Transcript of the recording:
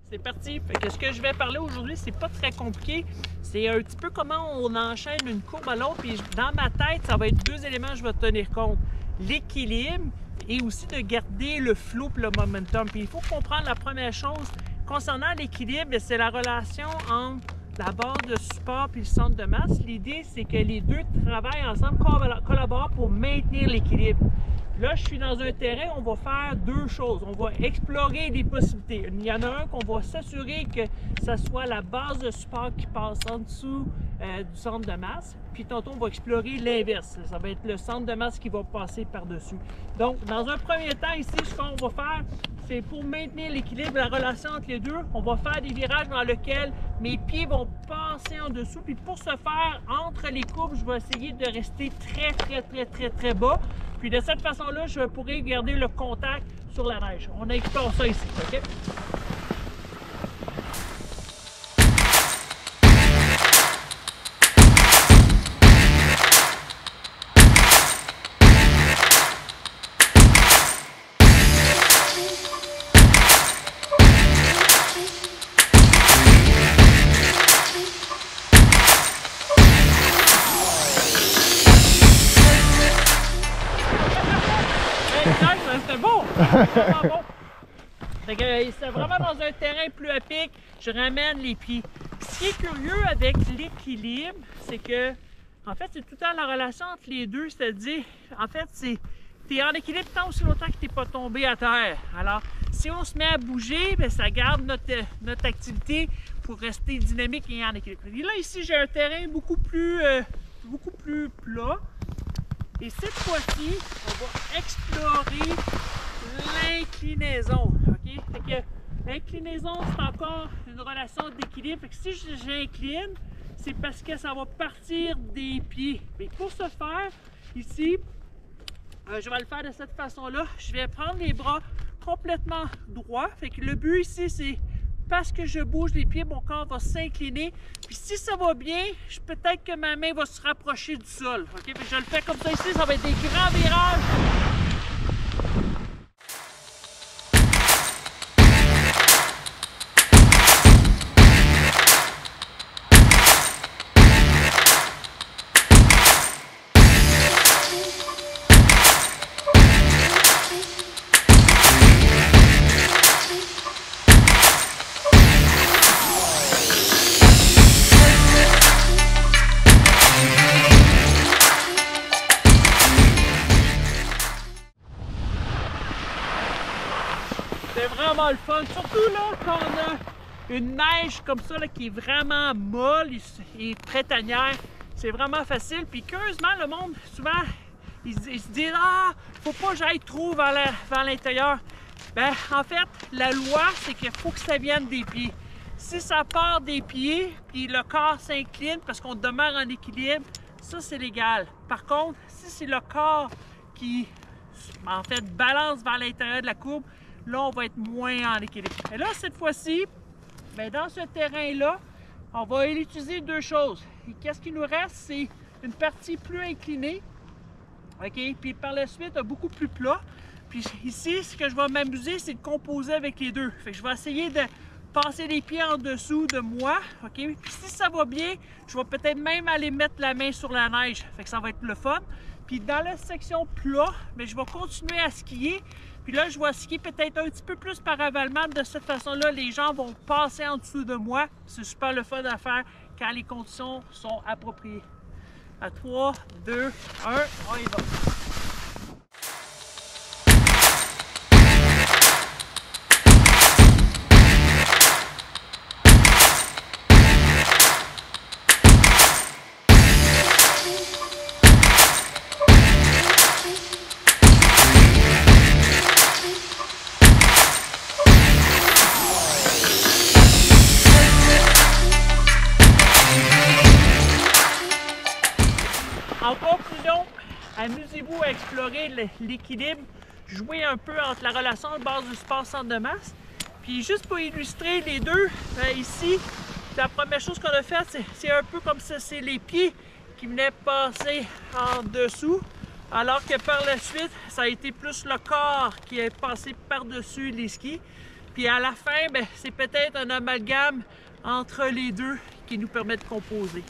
C'est parti! Fait que ce que je vais parler aujourd'hui, c'est pas très compliqué. C'est un petit peu comment on enchaîne une courbe à l'autre. Puis dans ma tête, ça va être deux éléments que je vais tenir compte. L'équilibre et aussi de garder le flow et le momentum. Puis il faut comprendre la première chose. Concernant l'équilibre, c'est la relation entre la barre de support et le centre de masse. L'idée, c'est que les deux travaillent ensemble, collaborent pour maintenir l'équilibre. Là, je suis dans un terrain, on va faire deux choses. On va explorer des possibilités. Il y en a un qu'on va s'assurer que ce soit la base de support qui passe en dessous du centre de masse. Puis tantôt, on va explorer l'inverse. Ça va être le centre de masse qui va passer par-dessus. Donc, dans un premier temps, ici, ce qu'on va faire, c'est pour maintenir l'équilibre, la relation entre les deux, on va faire des virages dans lesquels mes pieds vont passer en dessous. Puis pour ce faire, entre les courbes, je vais essayer de rester très bas. Puis de cette façon-là, je pourrais garder le contact sur la neige. On explore ça ici, OK? C'était bon! Vraiment bon! C'est vraiment dans un terrain plus à pic, je ramène les pieds. Ce qui est curieux avec l'équilibre, c'est que, en fait, c'est tout le temps la relation entre les deux, c'est-à-dire, en fait, tu es en équilibre tant aussi longtemps que tu n'es pas tombé à terre. Alors, si on se met à bouger, bien, ça garde notre activité pour rester dynamique et en équilibre. Et là, ici, j'ai un terrain beaucoup plus plat. Et cette fois-ci, on va explorer l'inclinaison. Okay? Fait que l'inclinaison, c'est encore une relation d'équilibre. Fait que si j'incline, c'est parce que ça va partir des pieds. Mais pour ce faire, ici, je vais le faire de cette façon-là. Je vais prendre les bras complètement droits. Fait que le but ici, c'est parce que je bouge les pieds, mon corps va s'incliner. Puis si ça va bien, peut-être que ma main va se rapprocher du sol. Okay? Puis je le fais comme ça ici, ça va être des grands virages. C'est vraiment le fun, surtout là quand on a une neige comme ça là, qui est vraiment molle et printanière. C'est vraiment facile. Puis curieusement, le monde, souvent, ils se disent « Ah, faut pas que j'aille trop vers l'intérieur. » Ben, en fait, la loi, c'est qu'il faut que ça vienne des pieds. Si ça part des pieds, puis le corps s'incline parce qu'on demeure en équilibre, ça c'est légal. Par contre, si c'est le corps qui, en fait, balance vers l'intérieur de la courbe, là, on va être moins en équilibre. Et là, cette fois-ci, bien, dans ce terrain-là, on va utiliser deux choses. Et qu'est-ce qui nous reste? C'est une partie plus inclinée, OK? Puis par la suite, beaucoup plus plat. Puis ici, ce que je vais m'amuser, c'est de composer avec les deux. Fait que je vais essayer de passer les pieds en dessous de moi, OK? Puis si ça va bien, je vais peut-être même aller mettre la main sur la neige. Fait que ça va être le fun. Puis dans la section plat, bien, je vais continuer à skier. Puis là, je vais skier peut-être un petit peu plus par avalement. De cette façon-là, les gens vont passer en dessous de moi. C'est super le fun à faire quand les conditions sont appropriées. À 3, 2, 1, on y va. En conclusion, amusez-vous à explorer l'équilibre, jouer un peu entre la relation de base du support centre de masse. Puis juste pour illustrer les deux, ici, la première chose qu'on a faite, c'est un peu comme ça, c'est les pieds qui venaient passer en dessous, alors que par la suite, ça a été plus le corps qui est passé par-dessus les skis. Puis à la fin, ben, c'est peut-être un amalgame entre les deux qui nous permet de composer.